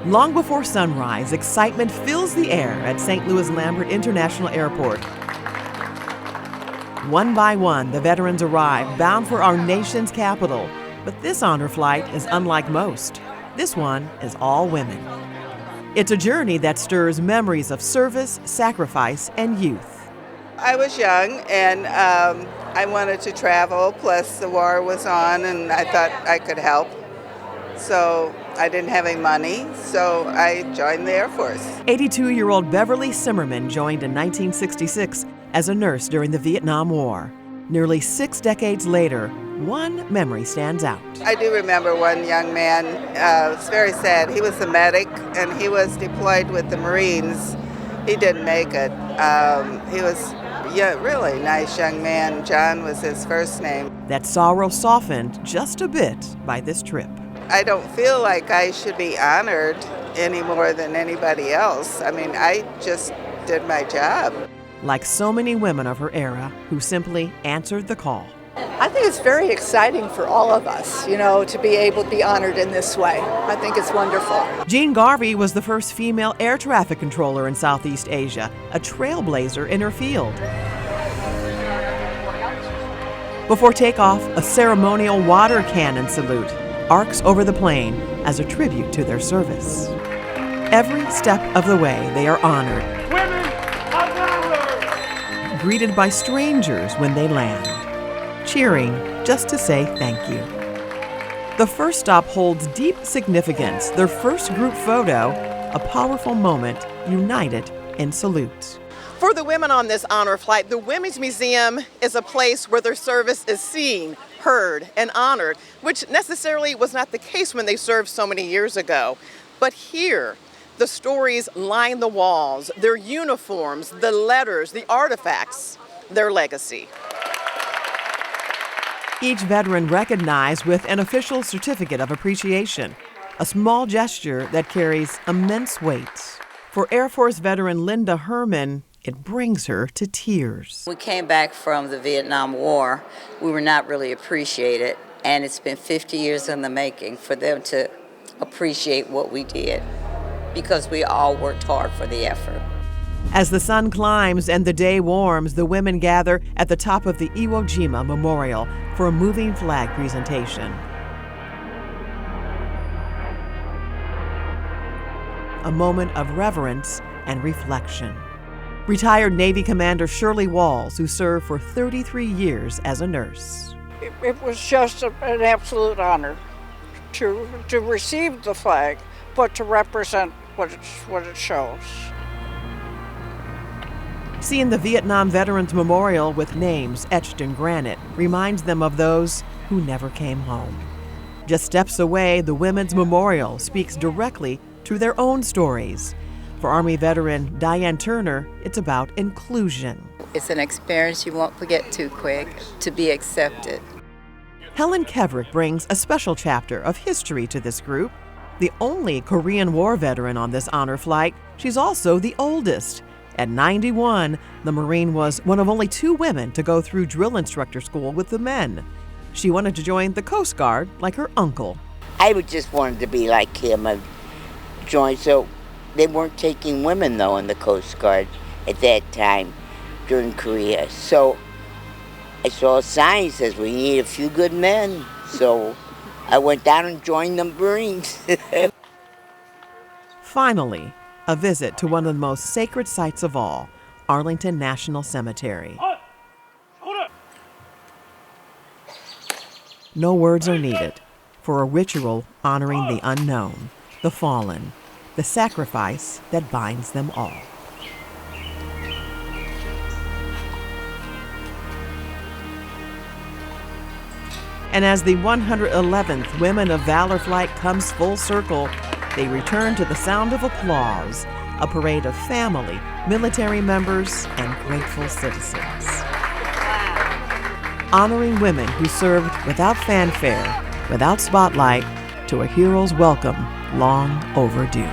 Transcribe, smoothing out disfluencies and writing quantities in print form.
Long before sunrise, excitement fills the air at St. Louis Lambert International Airport. One by one, the veterans arrive, bound for our nation's capital. But this honor flight is unlike most. This one is all women. It's a journey that stirs memories of service, sacrifice, and youth. I was young and I wanted to travel, plus the war was on and I thought I could help. So I didn't have any money, so I joined the Air Force. 82-year-old Beverly Simmerman joined in 1966 as a nurse during the Vietnam War. Nearly 6 decades later, one memory stands out. I do remember one young man. It's very sad. He was a medic and he was deployed with the Marines. He didn't make it. He was really nice young man. John was his first name. That sorrow softened just a bit by this trip. I don't feel like I should be honored any more than anybody else. I mean, I just did my job. Like so many women of her era who simply answered the call. I think it's very exciting for all of us, to be able to be honored in this way. I think it's wonderful. Jean Garvey was the first female air traffic controller in Southeast Asia, a trailblazer in her field. Before takeoff, a ceremonial water cannon salute arcs over the plane as a tribute to their service. Every step of the way, they are honored. Women of Valor! Greeted by strangers when they land, cheering just to say thank you. The first stop holds deep significance. Their first group photo, a powerful moment, united in salute. For the women on this honor flight, the Women's Museum is a place where their service is seen, heard, and honored, which necessarily was not the case when they served so many years ago. But here, the stories line the walls, their uniforms, the letters, the artifacts, their legacy. Each veteran recognized with an official certificate of appreciation, a small gesture that carries immense weight. For Air Force veteran Linda Herman, it brings her to tears. We came back from the Vietnam War. We were not really appreciated, and it's been 50 years in the making for them to appreciate what we did, because we all worked hard for the effort. As the sun climbs and the day warms, the women gather at the top of the Iwo Jima Memorial for a moving flag presentation. A moment of reverence and reflection. Retired Navy Commander Shirley Walls, who served for 33 years as a nurse. It was just an absolute honor to receive the flag, but to represent what it shows. Seeing the Vietnam Veterans Memorial with names etched in granite reminds them of those who never came home. Just steps away, the Women's Memorial speaks directly to their own stories. For Army veteran Diane Turner, it's about inclusion. It's an experience you won't forget too quick, to be accepted. Helen Kevrick brings a special chapter of history to this group. The only Korean War veteran on this honor flight, she's also the oldest. At 91, the Marine was one of only 2 women to go through drill instructor school with the men. She wanted to join the Coast Guard like her uncle. I would just wanted to be like him. I joined, so they weren't taking women, though, in the Coast Guard at that time during Korea. So I saw a sign that says we need a few good men. So I went down and joined the Marines. Finally, a visit to one of the most sacred sites of all, Arlington National Cemetery. No words are needed for a ritual honoring the unknown, the fallen, the sacrifice that binds them all. And as the 111th Women of Valor flight comes full circle, they return to the sound of applause, a parade of family, military members, and grateful citizens. Honoring women who served without fanfare, without spotlight, to a hero's welcome long overdue.